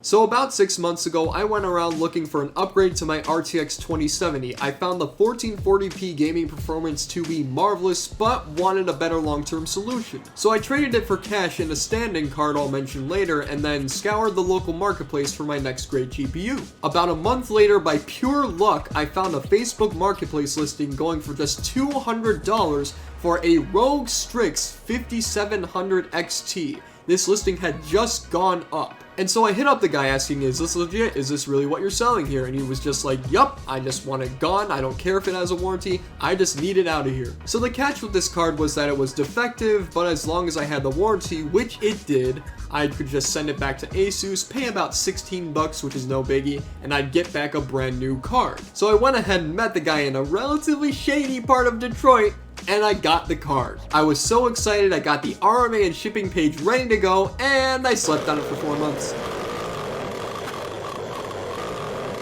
So about 6 months ago, I went around looking for an upgrade to my RTX 2070. I found the 1440p gaming performance to be marvelous, but wanted a better long-term solution. So I traded it for cash and a stand-in card I'll mention later, and then scoured the local marketplace for my next great GPU. About a month later, by pure luck, I found a Facebook marketplace listing going for just $200 for a Rogue Strix 5700 XT. This listing had just gone up. And so I hit up the guy asking, is this legit? Is this really what you're selling here? And he was just like, yup, I just want it gone. I don't care if it has a warranty. I just need it out of here. So the catch with this card was that it was defective, but as long as I had the warranty, which it did, I could just send it back to ASUS, pay about 16 bucks, which is no biggie, and I'd get back a brand new card. So I went ahead and met the guy in a relatively shady part of Detroit, and I got the card. I was so excited, I got the RMA and shipping page ready to go, and I slept on it for 4 months.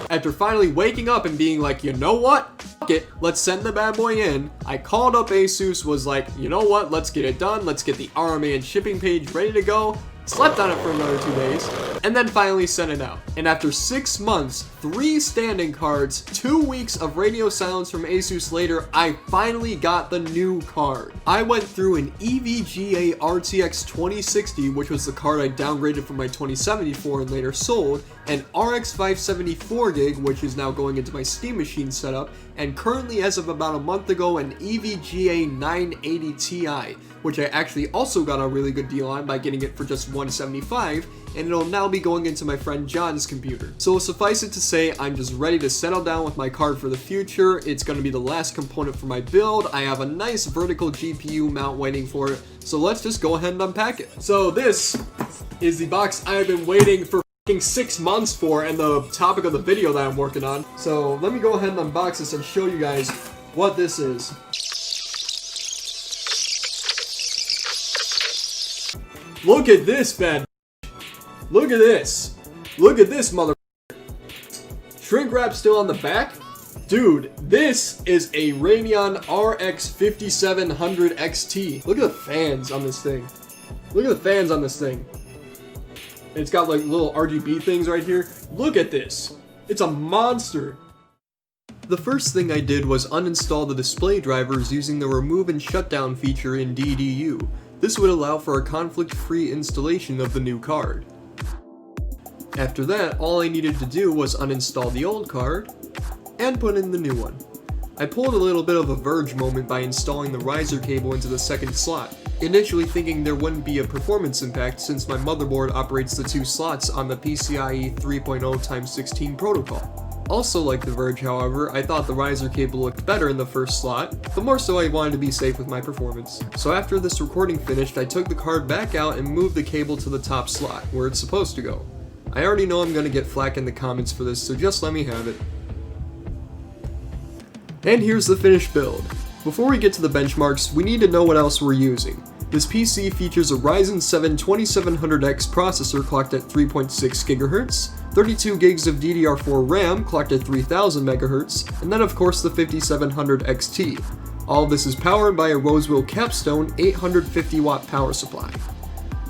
After finally waking up and being like, you know what? Fuck it, let's send the bad boy in. I called up ASUS, was like, you know what? Let's get it done. Let's get the RMA and shipping page ready to go. Slept on it for another 2 days, and then finally sent it out. And after 6 months, 3 standing cards, 2 weeks of radio silence from ASUS later, I finally got the new card. I went through an EVGA RTX 2060, which was the card I downgraded from my 2074 and later sold, and RX 574 gig, which is now going into my Steam Machine setup, and currently as of about a month ago, an EVGA 980 Ti, which I actually also got a really good deal on by getting it for just $175, and it'll now be going into my friend John's computer. So suffice it to say, I'm just ready to settle down with my card for the future. It's going to be the last component for my build. I have a nice vertical GPU mount waiting for it, so let's just go ahead and unpack it. So this is the box I've been waiting for 6 months for, and the topic of the video that I'm working on. So let me go ahead and unbox this and show you guys what this is. Look at this, bad. Look at this. Look at this, mother. Shrink wrap still on the back? Dude, this is a Radeon RX 5700 XT. Look at the fans on this thing. Look at the fans on this thing. It's got like little RGB things right here. Look at this. It's a monster. The first thing I did was uninstall the display drivers using the remove and shutdown feature in DDU. This would allow for a conflict-free installation of the new card. After that, all I needed to do was uninstall the old card and put in the new one. I pulled a little bit of a Verge moment by installing the riser cable into the second slot, initially thinking there wouldn't be a performance impact since my motherboard operates the 2 slots on the PCIe 3.0x16 protocol. Also like the Verge, however, I thought the riser cable looked better in the first slot, but more so I wanted to be safe with my performance. So after this recording finished, I took the card back out and moved the cable to the top slot, where it's supposed to go. I already know I'm going to get flack in the comments for this, so just let me have it. And here's the finished build. Before we get to the benchmarks, we need to know what else we're using. This PC features a Ryzen 7 2700X processor clocked at 3.6 GHz, 32 gigs of DDR4 RAM clocked at 3000 MHz, and then of course the 5700 XT. All of this is powered by a Roseville Capstone 850 watt power supply.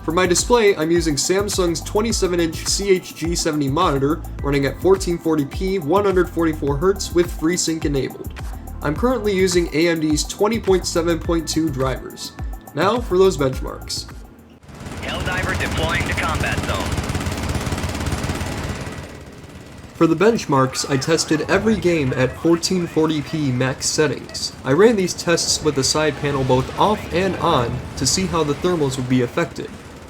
For my display, I'm using Samsung's 27-inch CHG70 monitor running at 1440p 144Hz with FreeSync enabled. I'm currently using AMD's 20.7.2 drivers. Now for those benchmarks. Helldiver deploying to combat zone. For the benchmarks, I tested every game at 1440p max settings. I ran these tests with the side panel both off and on to see how the thermals would be affected.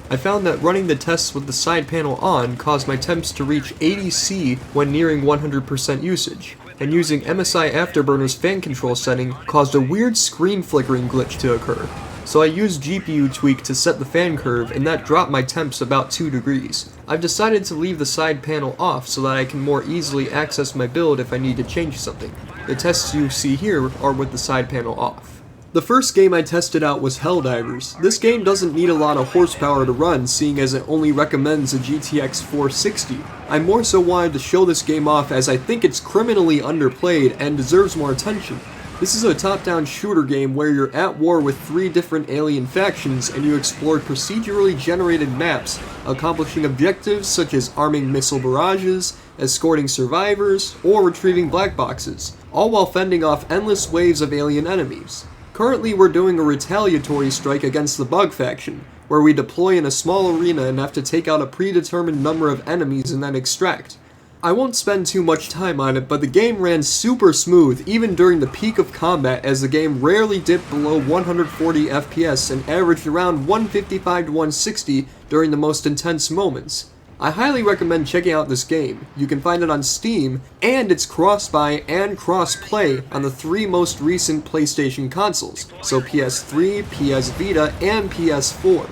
I found that running the tests with the side panel on caused my temps to reach 80°C when nearing 100% usage, and using MSI Afterburner's fan control setting caused a weird screen flickering glitch to occur. So I used GPU tweak to set the fan curve, and that dropped my temps about 2 degrees. I've decided to leave the side panel off so that I can more easily access my build if I need to change something. The tests you see here are with the side panel off. The first game I tested out was Helldivers. This game doesn't need a lot of horsepower to run, seeing as it only recommends a GTX 460. I more so wanted to show this game off as I think it's criminally underplayed and deserves more attention. This is a top-down shooter game where you're at war with 3 different alien factions and you explore procedurally generated maps, accomplishing objectives such as arming missile barrages, escorting survivors, or retrieving black boxes, all while fending off endless waves of alien enemies. Currently we're doing a retaliatory strike against the Bug faction, where we deploy in a small arena and have to take out a predetermined number of enemies and then extract. I won't spend too much time on it, but the game ran super smooth even during the peak of combat, as the game rarely dipped below 140 FPS and averaged around 155 to 160 during the most intense moments. I highly recommend checking out this game. You can find it on Steam, and it's cross-buy and cross-play on the 3 most recent PlayStation consoles, so PS3, PS Vita, and PS4.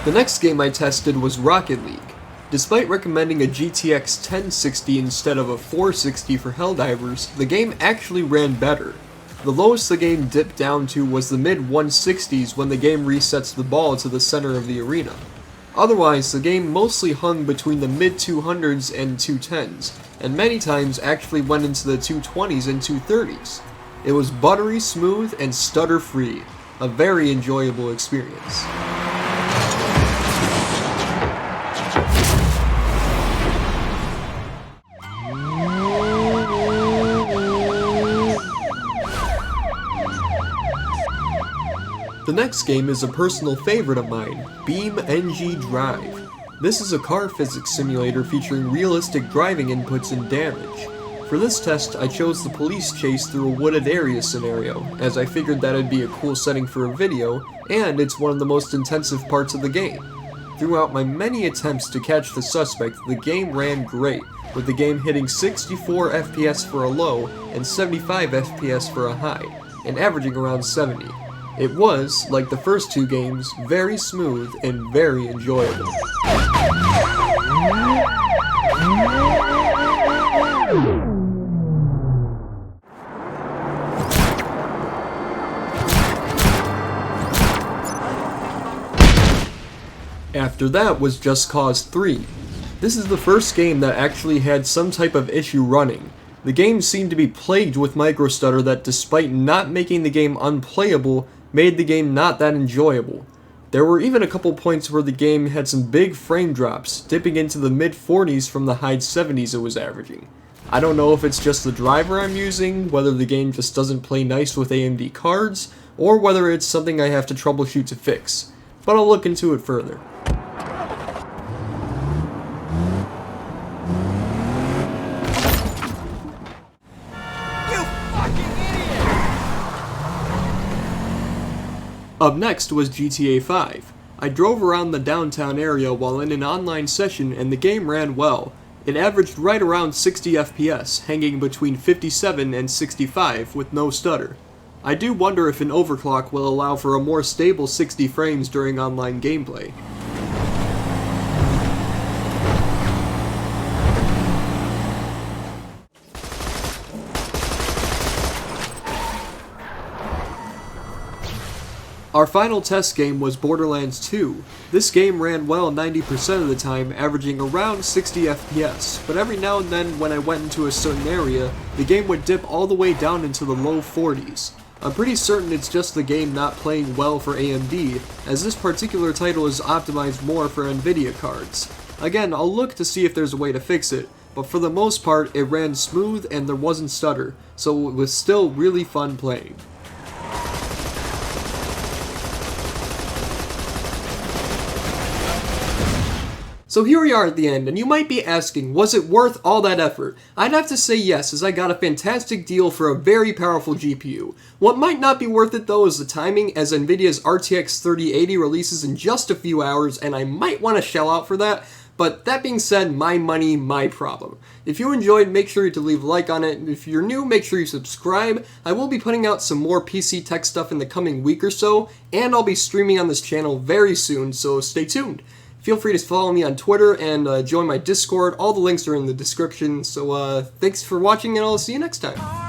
The next game I tested was Rocket League. Despite recommending a GTX 1060 instead of a 460 for Helldivers, the game actually ran better. The lowest the game dipped down to was the mid-160s when the game resets the ball to the center of the arena. Otherwise, the game mostly hung between the mid-200s and 210s, and many times actually went into the 220s and 230s. It was buttery smooth and stutter-free, a very enjoyable experience. The next game is a personal favorite of mine, Beam NG Drive. This is a car physics simulator featuring realistic driving inputs and damage. For this test, I chose the police chase through a wooded area scenario, as I figured that'd be a cool setting for a video, and it's one of the most intensive parts of the game. Throughout my many attempts to catch the suspect, the game ran great, with the game hitting 64 FPS for a low and 75 FPS for a high, and averaging around 70. It was, like the first 2 games, very smooth and very enjoyable. After that was Just Cause 3. This is the first game that actually had some type of issue running. The game seemed to be plagued with microstutter that, despite not making the game unplayable, made the game not that enjoyable. There were even a couple points where the game had some big frame drops, dipping into the mid-40s from the high 70s it was averaging. I don't know if it's just the driver I'm using, whether the game just doesn't play nice with AMD cards, or whether it's something I have to troubleshoot to fix, but I'll look into it further. Up next was GTA 5. I drove around the downtown area while in an online session and the game ran well. It averaged right around 60 FPS, hanging between 57 and 65 with no stutter. I do wonder if an overclock will allow for a more stable 60 frames during online gameplay. Our final test game was Borderlands 2. This game ran well 90% of the time, averaging around 60 FPS, but every now and then when I went into a certain area, the game would dip all the way down into the low 40s. I'm pretty certain it's just the game not playing well for AMD, as this particular title is optimized more for Nvidia cards. Again, I'll look to see if there's a way to fix it, but for the most part it ran smooth and there wasn't stutter, so it was still really fun playing. So here we are at the end, and you might be asking, was it worth all that effort? I'd have to say yes, as I got a fantastic deal for a very powerful GPU. What might not be worth it though is the timing, as Nvidia's RTX 3080 releases in just a few hours, and I might want to shell out for that. But that being said, my money, my problem. If you enjoyed, make sure to leave a like on it, and if you're new, make sure you subscribe. I will be putting out some more PC tech stuff in the coming week or so, and I'll be streaming on this channel very soon, so stay tuned. Feel free to follow me on Twitter and join my Discord. All the links are in the description. So thanks for watching, and I'll see you next time.